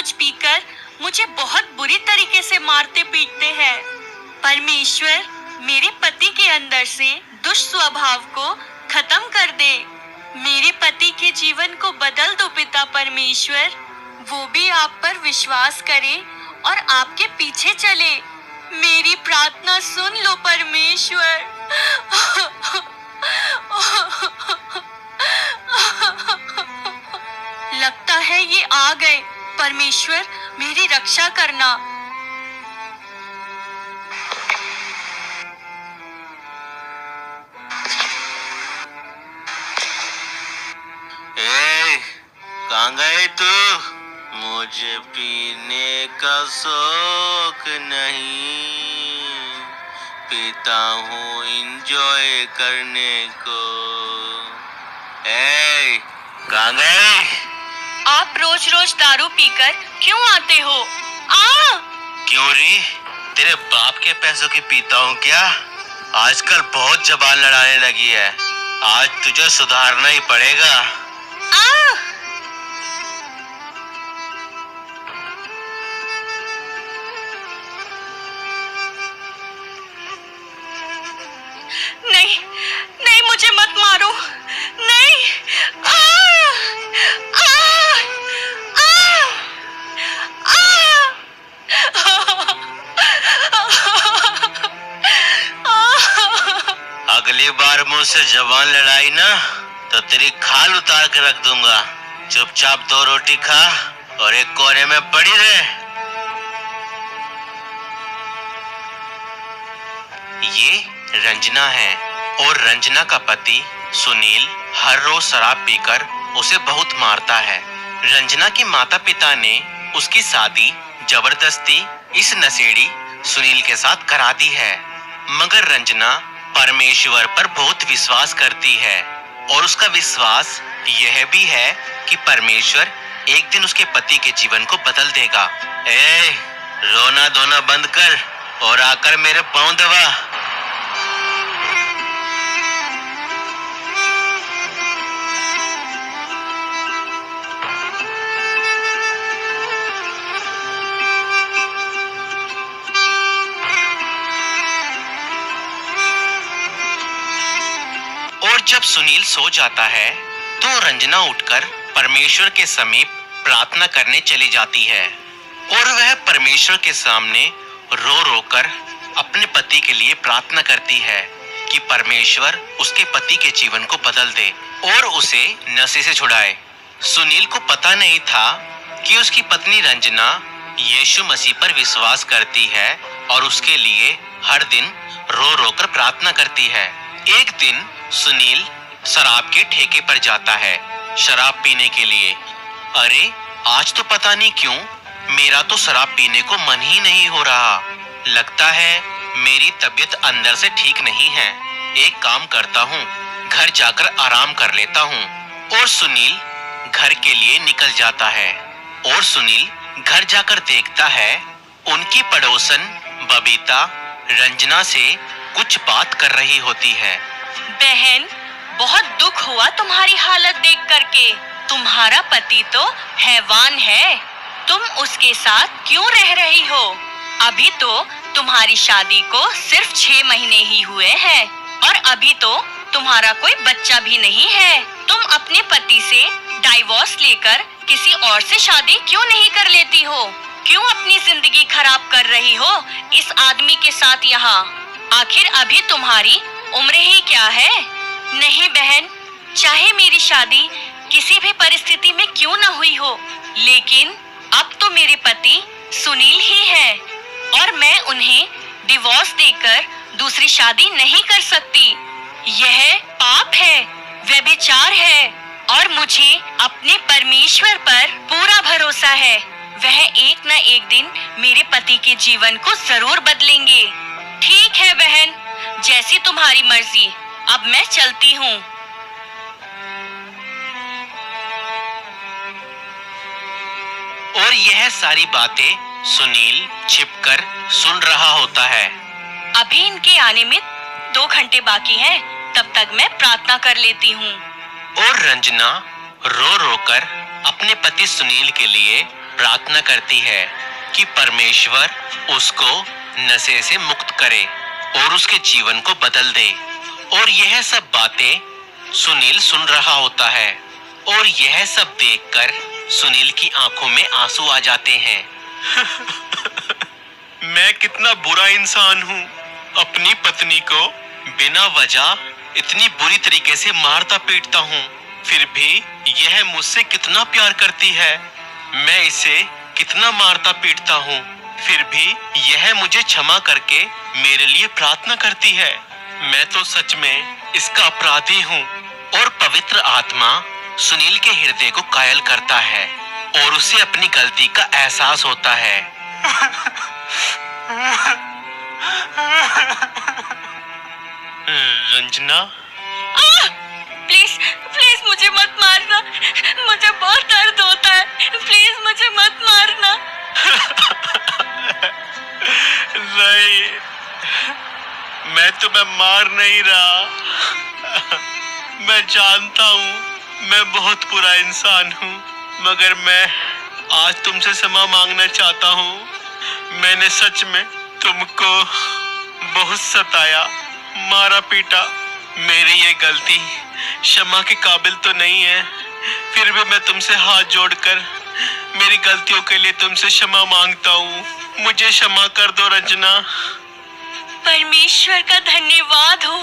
रोज पीकर मुझे बहुत बुरी तरीके से मारते पीटते हैं। परमेश्वर, मेरे पति के अंदर से दुष्स्वभाव को खत्म कर दे। मेरे पति के जीवन को बदल दो पिता परमेश्वर। वो भी आप पर विश्वास करे और आपके पीछे चले। मेरी प्रार्थना सुन लो परमेश्वर। लगता है ये आ गए। परमेश्वर, मेरी रक्षा करना। कहाँ गए तू? मुझे पीने का शौक नहीं, पीता हूँ इंजॉय करने को। कहाँ गए? आप रोज रोज दारू पीकर क्यों आते हो? क्यों री? तेरे बाप के पैसों की पीता हूँ क्या? आजकल बहुत जबान लड़ाने लगी है। आज तुझे सुधारना ही पड़ेगा। नहीं, नहीं, मुझे मत मारो। नहीं। अगली बार मुझसे जबान लड़ाई ना तो तेरी खाल उतार के रख दूंगा। चुपचाप 2 रोटी खा और एक कोने में पड़ी रहे। ये रंजना है और रंजना का पति सुनील हर रोज शराब पीकर उसे बहुत मारता है। रंजना के माता पिता ने उसकी शादी जबरदस्ती इस नशेड़ी सुनील के साथ करा दी है, मगर रंजना परमेश्वर पर बहुत विश्वास करती है और उसका विश्वास यह भी है कि परमेश्वर एक दिन उसके पति के जीवन को बदल देगा। रोना धोना बंद कर और आकर मेरे पांव दबा। और जब सुनील सो जाता है तो रंजना उठकर परमेश्वर के समीप प्रार्थना करने चली जाती है और वह परमेश्वर के सामने रो रो कर अपने पति के लिए प्रार्थना करती है कि परमेश्वर उसके पति के जीवन को बदल दे और उसे नशे से छुड़ाए। सुनील को पता नहीं था कि उसकी पत्नी रंजना यीशु मसीह पर विश्वास करती है और उसके लिए हर दिन रो रो कर प्रार्थना करती है। एक दिन सुनील शराब के ठेके पर जाता है शराब पीने के लिए। अरे आज तो पता नहीं क्यों मेरा तो शराब पीने को मन ही नहीं हो रहा। लगता है मेरी तबीयत अंदर से ठीक नहीं है। एक काम करता हूँ, घर जाकर आराम कर लेता हूँ। और सुनील घर के लिए निकल जाता है और सुनील घर जाकर देखता है उनकी पड़ोसन बबीता रंजना से कुछ बात कर रही होती है। बहन, बहुत दुख हुआ तुम्हारी हालत देख करके। तुम्हारा पति तो हैवान है, तुम उसके साथ क्यों रह रही हो? अभी तो तुम्हारी शादी को सिर्फ 6 महीने ही हुए हैं और अभी तो तुम्हारा कोई बच्चा भी नहीं है। तुम अपने पति से डाइवोर्स लेकर किसी और से शादी क्यों नहीं कर लेती हो? क्यों अपनी जिंदगी खराब कर रही हो इस आदमी के साथ यहाँ? आखिर अभी तुम्हारी उम्र ही क्या है? नहीं बहन, चाहे मेरी शादी किसी भी परिस्थिति में क्यों न हुई हो, लेकिन अब तो मेरे पति सुनील ही है और मैं उन्हें डिवोर्स देकर दूसरी शादी नहीं कर सकती। यह पाप है, व्यभिचार है और मुझे अपने परमेश्वर पर पूरा भरोसा है। वह एक न एक दिन मेरे पति के जीवन को जरूर बदलेंगे। ठीक है बहन, जैसी तुम्हारी मर्जी। अब मैं चलती हूँ। और यह सारी बातें सुनील छिपकर सुन रहा होता है। अभी इनके आने में 2 घंटे बाकी हैं, तब तक मैं प्रार्थना कर लेती हूँ। और रंजना रो रो कर अपने पति सुनील के लिए प्रार्थना करती है कि परमेश्वर उसको नशे से मुक्त करे और उसके जीवन को बदल दे। और यह सब बातें सुनील सुन रहा होता है और यह सब देखकर सुनील की आंखों में आंसू आ जाते हैं। मैं कितना बुरा इंसान हूँ, अपनी पत्नी को बिना वजह इतनी बुरी तरीके से मारता पीटता हूँ, फिर भी यह मुझसे कितना प्यार करती है। मैं इसे कितना मारता पीटता हूँ, फिर भी यह मुझे क्षमा करके मेरे लिए प्रार्थना करती है। मैं तो सच में इसका अपराधी हूँ। और पवित्र आत्मा सुनील के हृदय को कायल करता है और उसे अपनी गलती का एहसास होता है। रंजना, प्लीज प्लीज मुझे मत मारना, मुझे बहुत दर्द होता है, प्लीज मुझे मत मारना। नहीं, मैं तुम्हें मार नहीं रहा। मैं जानता हूँ मैं बहुत बुरा इंसान हूँ, मगर मैं आज तुमसे क्षमा मांगना चाहता हूँ। मैंने सच में तुमको बहुत सताया, मारा पीटा। मेरी ये गलती क्षमा के काबिल तो नहीं है, फिर भी मैं तुमसे हाथ जोड़कर मेरी गलतियों के लिए तुमसे क्षमा मांगता हूँ। मुझे क्षमा कर दो रंजना। परमेश्वर का धन्यवाद हो,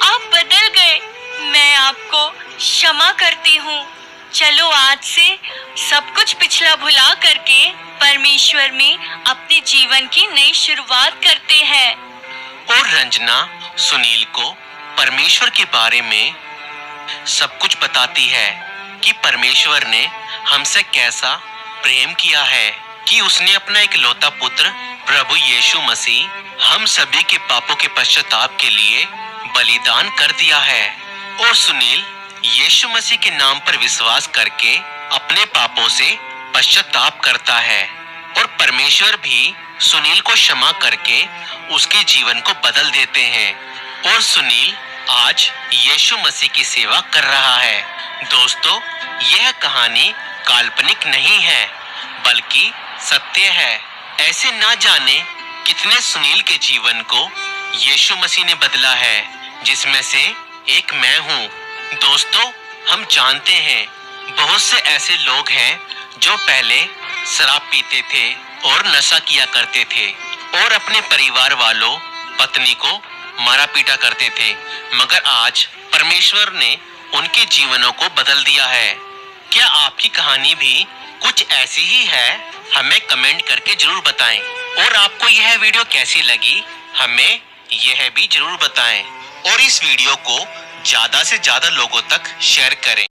आप बदल गए। मैं आपको क्षमा करती हूँ। चलो आज से सब कुछ पिछला भुला करके परमेश्वर में अपने जीवन की नई शुरुआत करते हैं। और रंजना सुनील को परमेश्वर के बारे में सब कुछ बताती है कि परमेश्वर ने हमसे कैसा प्रेम किया है, कि उसने अपना इकलौता पुत्र प्रभु यीशु मसीह हम सभी के पापों के पश्चाताप के लिए बलिदान कर दिया है। और सुनील यीशु मसीह के नाम पर विश्वास करके अपने पापों से पश्चाताप करता है और परमेश्वर भी सुनील को क्षमा करके उसके जीवन को बदल देते हैं। और सुनील आज यीशु मसीह की सेवा कर रहा है। दोस्तों, यह कहानी काल्पनिक नहीं है बल्कि सत्य है। ऐसे ना जाने कितने सुनील के जीवन को यीशु मसीह ने बदला है, जिसमें से एक मैं हूँ। दोस्तों, हम जानते हैं बहुत से ऐसे लोग हैं जो पहले शराब पीते थे और नशा किया करते थे और अपने परिवार वालों, पत्नी को मारा पीटा करते थे, मगर आज परमेश्वर ने उनके जीवनों को बदल दिया है। क्या आपकी कहानी भी कुछ ऐसी ही है? हमें कमेंट करके जरूर बताएं। और आपको यह वीडियो कैसी लगी हमें यह भी जरूर बताएं और इस वीडियो को ज्यादा से ज्यादा लोगों तक शेयर करें।